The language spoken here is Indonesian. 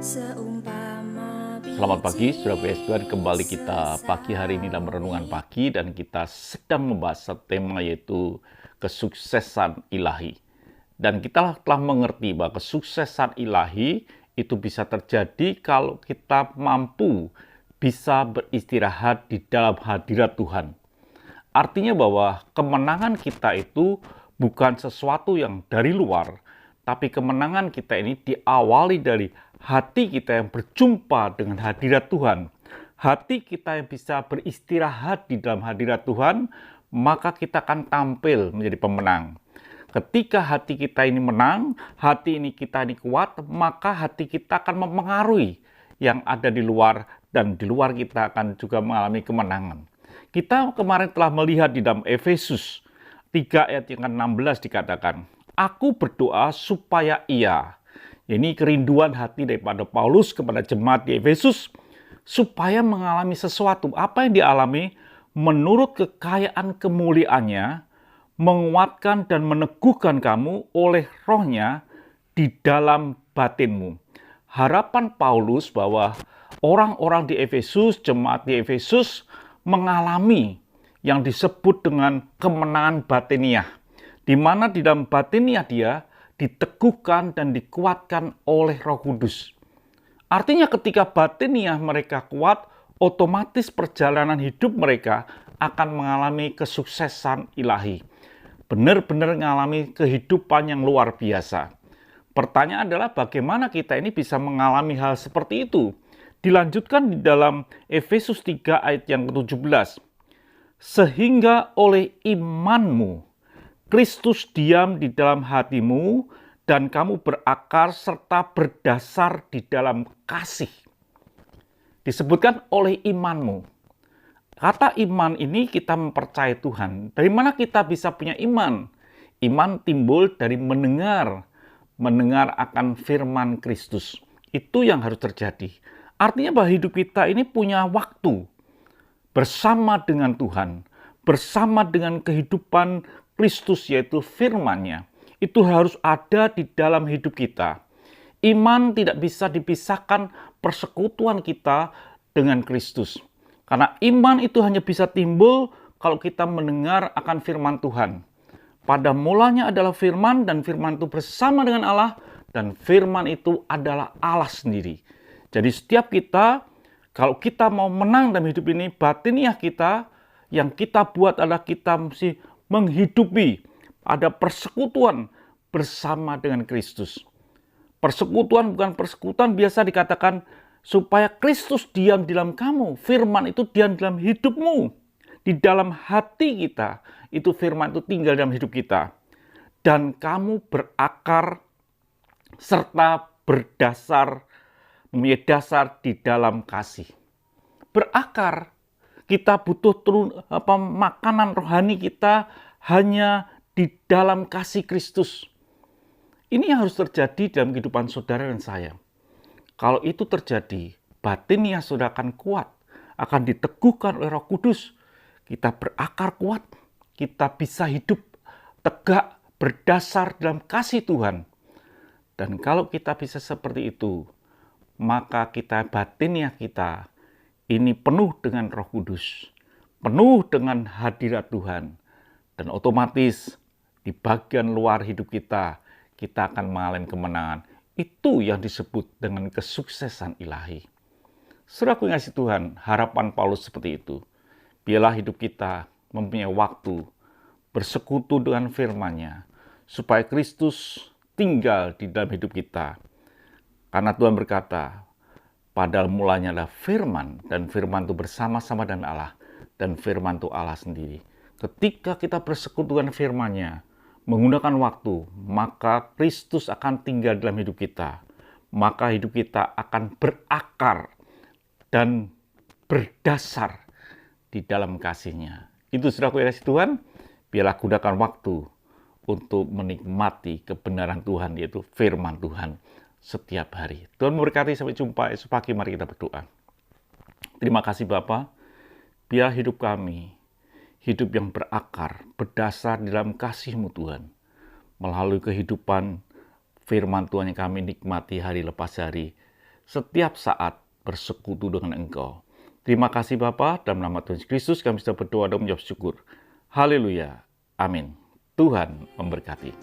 Selamat pagi, saudara Tuhan. Kembali kita pagi hari ini dalam renungan pagi dan kita sedang membahas tema yaitu kesuksesan ilahi. Dan kita telah mengerti bahwa kesuksesan ilahi itu bisa terjadi kalau kita mampu bisa beristirahat di dalam hadirat Tuhan. Artinya bahwa kemenangan kita itu bukan sesuatu yang dari luar, tapi kemenangan kita ini diawali dari hati kita yang berjumpa dengan hadirat Tuhan. Hati kita yang bisa beristirahat di dalam hadirat Tuhan, maka kita akan tampil menjadi pemenang. Ketika hati kita ini menang, hati ini kita ini kuat, maka hati kita akan mempengaruhi yang ada di luar, dan di luar kita akan juga mengalami kemenangan. Kita kemarin telah melihat di dalam Efesus 3 ayat yang ke-16 dikatakan, "Aku berdoa supaya ia," ini kerinduan hati daripada Paulus kepada jemaat di Efesus, supaya mengalami sesuatu. Apa yang dialami? Menurut kekayaan kemuliaannya, menguatkan dan meneguhkan kamu oleh rohnya di dalam batinmu. Harapan Paulus bahwa orang-orang di Efesus, jemaat di Efesus, mengalami yang disebut dengan kemenangan batiniah, di mana di dalam batiniah dia diteguhkan dan dikuatkan oleh Roh Kudus. Artinya ketika batiniah mereka kuat, otomatis perjalanan hidup mereka akan mengalami kesuksesan ilahi. Benar-benar mengalami kehidupan yang luar biasa. Pertanyaan adalah bagaimana kita ini bisa mengalami hal seperti itu? Dilanjutkan di dalam Efesus 3 ayat yang ke-17. Sehingga oleh imanmu, Kristus diam di dalam hatimu, dan kamu berakar serta berdasar di dalam kasih. Disebutkan oleh imanmu. Kata iman ini kita mempercayai Tuhan. Dari mana kita bisa punya iman? Iman timbul dari mendengar akan firman Kristus. Itu yang harus terjadi. Artinya bahwa hidup kita ini punya waktu bersama dengan Tuhan, bersama dengan kehidupan Kristus yaitu firman-Nya. Itu harus ada di dalam hidup kita. Iman tidak bisa dipisahkan persekutuan kita dengan Kristus. Karena iman itu hanya bisa timbul kalau kita mendengar akan firman Tuhan. Pada mulanya adalah firman, dan firman itu bersama dengan Allah, dan firman itu adalah Allah sendiri. Jadi setiap kita, kalau kita mau menang dalam hidup ini, batiniah kita, yang kita buat adalah kita mesti menghidupi, ada persekutuan bersama dengan Kristus. Persekutuan bukan persekutuan biasa dikatakan supaya Kristus diam di dalam kamu. Firman itu diam dalam hidupmu. Di dalam hati kita, itu firman itu tinggal dalam hidup kita. Dan kamu berakar serta berdasar, mempunyai dasar di dalam kasih. Berakar. Kita butuh makanan rohani kita hanya di dalam kasih Kristus. Ini yang harus terjadi dalam kehidupan saudara dan saya. Kalau itu terjadi, batinnya saudara akan kuat, akan diteguhkan oleh Roh Kudus. Kita berakar kuat, kita bisa hidup tegak berdasar dalam kasih Tuhan. Dan kalau kita bisa seperti itu, maka batinnya kita ini penuh dengan Roh Kudus, penuh dengan hadirat Tuhan, dan otomatis di bagian luar hidup kita akan mengalami kemenangan. Itu yang disebut dengan kesuksesan ilahi. Saudaraku yang kasih Tuhan, harapan Paulus seperti itu. Biarlah hidup kita mempunyai waktu bersekutu dengan firman-Nya, supaya Kristus tinggal di dalam hidup kita. Karena Tuhan berkata, pada mulanya adalah firman, dan firman itu bersama-sama dengan Allah, dan firman itu Allah sendiri. Ketika kita bersekutu dengan firman-Nya, menggunakan waktu, maka Kristus akan tinggal dalam hidup kita. Maka hidup kita akan berakar dan berdasar di dalam kasih-Nya. Itu saudaraku yang kasih Tuhan, biarlah gunakan waktu untuk menikmati kebenaran Tuhan, yaitu firman Tuhan setiap hari. Tuhan memberkati, sampai jumpa esok pagi. Mari kita berdoa. Terima kasih Bapa, biar hidup kami hidup yang berakar, berdasar dalam kasih-Mu Tuhan. Melalui kehidupan firman Tuhan yang kami nikmati hari lepas hari, setiap saat bersekutu dengan Engkau. Terima kasih Bapa, dalam nama Tuhan Yesus Kristus kami sudah berdoa dan menjawab syukur. Haleluya. Amin. Tuhan memberkati.